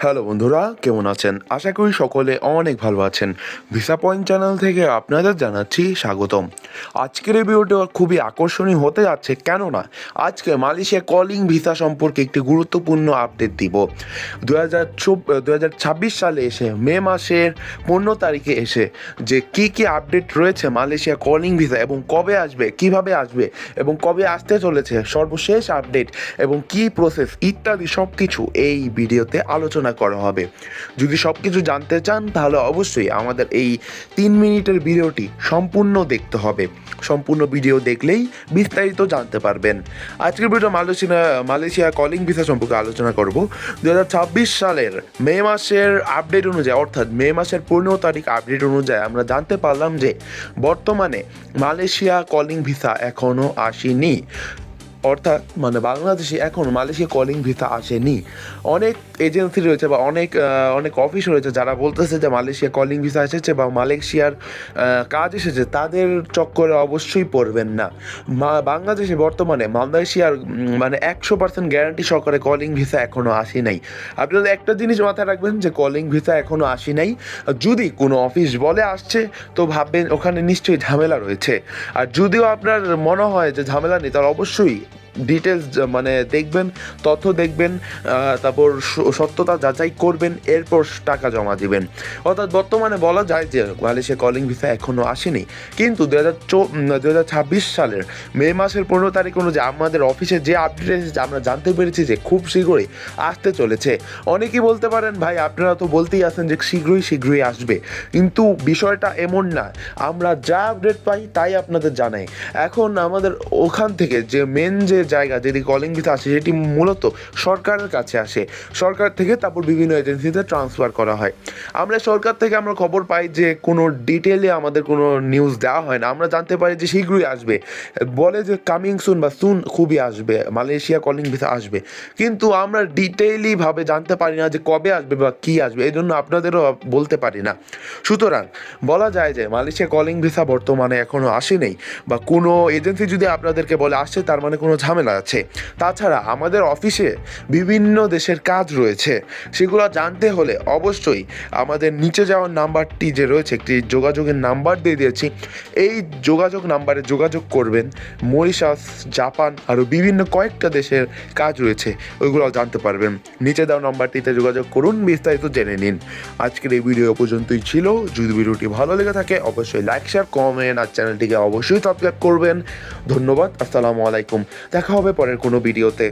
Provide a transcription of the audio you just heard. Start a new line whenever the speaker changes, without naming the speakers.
Hello বন্ধুরা, কেমন আছেন? আশা করি সকলে অনেক ভালো আছেন। ভিসা পয়েন্ট চ্যানেল থেকে আপনাদের জানাচ্ছি স্বাগতম। আজকের এই ভিডিওটা খুবই আকর্ষণীয় হতে যাচ্ছে, কেননা আজকে মালয়েশিয়া কলিং ভিসা সম্পর্কে একটি গুরুত্বপূর্ণ আপডেট দিব। 2026 সালে এসে মে মাসের 15 তারিখে এসে যে কী আপডেট রয়েছে মালয়েশিয়া কলিং ভিসা এবং কবে আসবে, কিভাবে আসবে এবং কবে আসতে চলেছে, সর্বশেষ আপডেট এবং কী প্রসেস ইত্যাদি সব কিছু এই ভিডিওতে আলোচনা করা হবে। যদি সব কিছু জানতে চান তাহলে অবশ্যই আমাদের এই 3 মিনিটের ভিডিওটি সম্পূর্ণ দেখতে হবে। সম্পূর্ণ ভিডিও দেখলেই বিস্তারিত জানতে পারবেন। আজকের ভিডিও মালয়েশিয়া কলিং ভিসা সম্পর্কে আলোচনা করব। 2026 সালের মে মাসের আপডেট অনুযায়ী, অর্থাৎ মে মাসের 15 তারিখ আপডেট অনুযায়ী আমরা জানতে পারলাম যে বর্তমানে মালয়েশিয়া কলিং ভিসা এখনও আসেনি। অর্থাৎ বাংলাদেশে এখন মালয়েশিয়া কলিং ভিসা আসেনি। অনেক এজেন্সি রয়েছে বা অনেক অফিস রয়েছে যারা বলতেছে যে মালয়েশিয়া কলিং ভিসা এসেছে বা মালয়েশিয়ার কাজ এসেছে, তাদের চক্করে অবশ্যই পড়বেন না। বাংলাদেশে বর্তমানে মালয়েশিয়ার 100% গ্যারান্টি সহকারে কলিং ভিসা এখনও আসে নাই। আপনারা একটা জিনিস মাথায় রাখবেন যে কলিং ভিসা এখনও আসে নাই। যদি কোনো অফিস বলে আসছে তো ভাববেন ওখানে নিশ্চয়ই ঝামেলা রয়েছে। আর যদিও আপনার মনে হয় যে ঝামেলা নেই, তাহলে অবশ্যই ডিটেলস দেখবেন, তথ্য দেখবেন, তারপর সত্যতা যাচাই করবেন, এরপর টাকা জমা দিবেন। অর্থাৎ বর্তমানে বলা যায় যে মালয়েশিয়া কলিং ভিসা এখনও আসেনি, কিন্তু 2026 সালের মে মাসের 15 তারিখ অনুযায়ী আমাদের অফিসে যে আপডেট এসেছে আমরা জানতে পেরেছি যে খুব শীঘ্রই আসতে চলেছে। অনেকেই বলতে পারেন, ভাই আপনারা তো বলতেই আছেন যে শীঘ্রই আসবে, কিন্তু বিষয়টা এমন না। আমরা যা আপডেট পাই তাই আপনাদের জানাই। এখন আমাদের ওখান থেকে যে মেন যে জায়গা যেটি কলিং ভিসা আসে সেটি মূলত সরকারের কাছে আসে। সরকার থেকে তারপর বিভিন্ন এজেন্সিতে ট্রান্সফার করা হয়। সরকার থেকে আমরা খবর পাই যে কোনো ডিটেলে আমাদের কোনো নিউজ দেওয়া হয় না। আমরা জানতে পারি যে শীঘ্রই আসবে, বলে যে কামিং সুন বা সুন খুবই আসবে, মালয়েশিয়া কলিং ভিসা আসবে, কিন্তু আমরা ডিটেইলি ভাবে জানতে পারি না যে কবে আসবে বা কী আসবে, এই জন্য আপনাদেরও বলতে পারি না। সুতরাং বলা যায় যে মালয়েশিয়া কলিং ভিসা বর্তমানে এখনও আসেনি, বা কোনো এজেন্সি যদি আপনাদেরকে বলে আসছে তার মানে কোনো ঝামেলা আছে। তাছাড়া আমাদের অফিসে বিভিন্ন দেশের কাজ রয়েছে, সেগুলো জানতে হলে অবশ্যই আমাদের নিচে যাওয়ার নাম্বারটি যে রয়েছে, একটি যোগাযোগের নাম্বার দিয়ে দিয়েছি, এই যোগাযোগ নাম্বারে যোগাযোগ করবেন। মরিশাস, জাপান আরও বিভিন্ন কয়েকটা দেশের কাজ রয়েছে, ওইগুলো জানতে পারবেন। নিচে দেওয়া নাম্বারটিতে যোগাযোগ করুন, বিস্তারিত জেনে নিন। আজকের এই ভিডিও পর্যন্তই ছিল। যদি ভিডিওটি ভালো লেগে থাকে অবশ্যই লাইক, শেয়ার, কমেন্ট আর চ্যানেলটিকে অবশ্যই সাবস্ক্রাইব করবেন। ধন্যবাদ। আসসালামু আলাইকুম। দেখা হবে পরের কোনো ভিডিওতে।